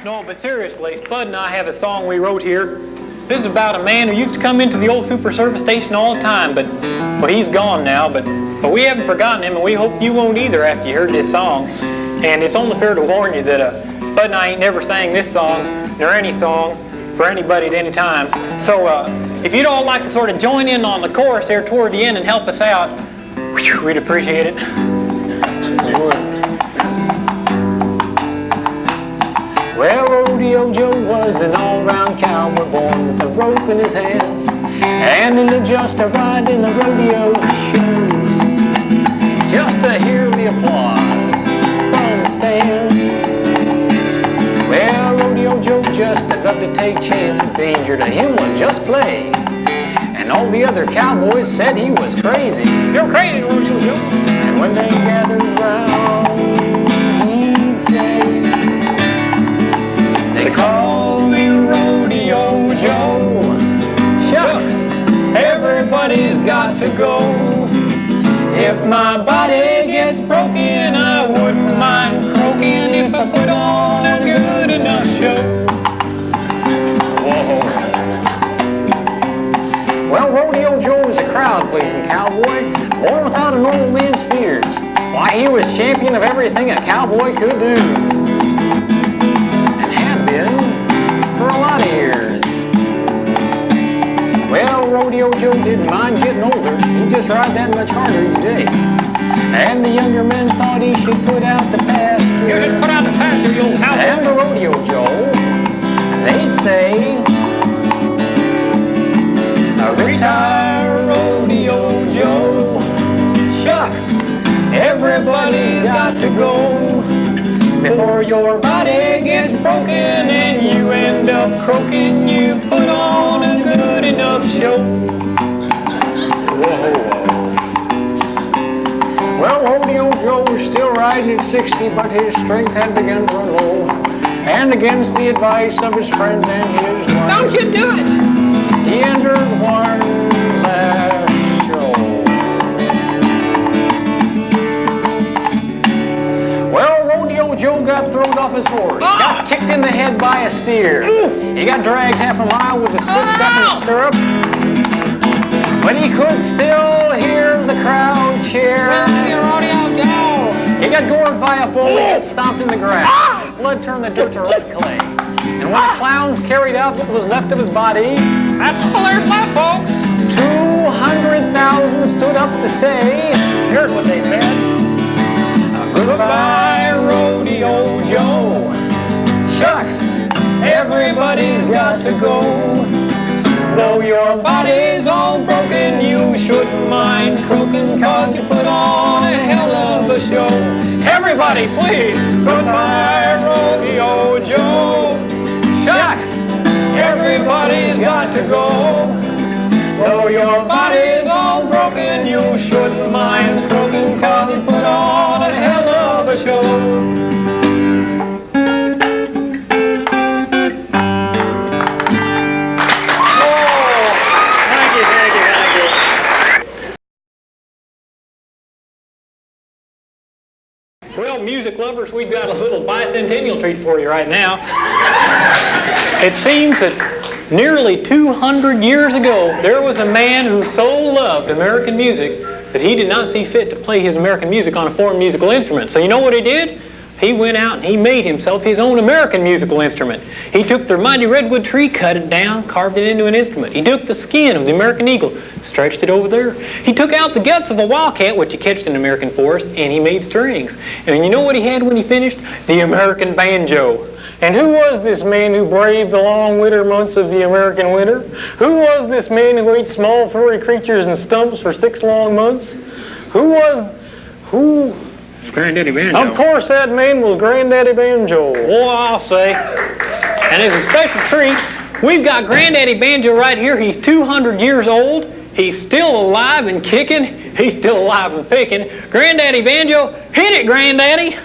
No, but seriously, Spud and I have a song we wrote here. This is about a man who used to come into the old Super Service station all the time, but, well, he's gone now, but we haven't forgotten him, and we hope you won't either after you heard this song. And it's only fair to warn you that Spud and I ain't never sang this song, nor any song, for anybody at any time. So, if you'd all like to sort of join in on the chorus there toward the end and help us out, we'd appreciate it. Well, Rodeo Joe was an all-round cowboy born with a rope in his hands and into just a ride in the rodeo shows, just to hear the applause from the stands. Well, Rodeo Joe just loved to take chances. Danger to him was just play, and all the other cowboys said he was crazy. You're crazy, Rodeo Joe. And when they gathered round, he'd say, they call me Rodeo Joe. Shucks, everybody's got to go. If my body gets broken, I wouldn't mind croaking if I put on a good enough show. Whoa. Well, Rodeo Joe was a crowd-pleasing cowboy, born without a normal man's fears. Why, he was champion of everything a cowboy could do. For a lot of years. Well, Rodeo Joe didn't mind getting older. He'd just ride that much harder each day. And the younger men thought he should put out the pasture. You just put out the pasture, you old cowboy. And the Rodeo Joe, they'd say, retire, Rodeo Joe. Shucks, everybody's got to go. Before your body gets broken and you end up croaking, you put on a good enough show. Whoa. Well, Rodeo Joe was still riding at 60, but his strength had begun to run low. And against the advice of his friends and his wife, don't you do it! He entered one last show. Joe got thrown off his horse, got kicked in the head by a steer. He got dragged half a mile with his foot stuck in the stirrup. But he could still hear the crowd cheer. He got gored by a bull and got stomped in the grass. His blood turned the dirt to red clay. And when the clowns carried out what was left of his body, that's all there's left, folks. 200,000 stood up to say, here's what they said. Goodbye, Rodeo Joe. Shucks, everybody's got to go. Though your body's all broken, you shouldn't mind croaking, 'cause you put on a hell of a show. Everybody, please. Goodbye, Rodeo Joe. Shucks, everybody's got to go. Though your body's all broken, you shouldn't mind croaking, 'cause you put on a hell of a show. Well, music lovers, we've got a little bicentennial treat for you right now. It seems that nearly 200 years ago, there was a man who so loved American music that he did not see fit to play his American music on a foreign musical instrument. So you know what he did? He went out and he made himself his own American musical instrument. He took the mighty redwood tree, cut it down, carved it into an instrument. He took the skin of the American eagle, stretched it over there. He took out the guts of a wildcat, which you catch in the American forest, and he made strings. And you know what he had when he finished? The American banjo. And who was this man who braved the long winter months of the American winter? Who was this man who ate small furry creatures and stumps for 6 long months? Who? It's Grandaddy Banjo. Of course that man was Grandaddy Banjo. Oh, I'll say. And as a special treat, we've got Grandaddy Banjo right here. He's 200 years old. He's still alive and kicking. He's still alive and picking. Grandaddy Banjo, hit it, Grandaddy.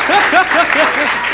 no.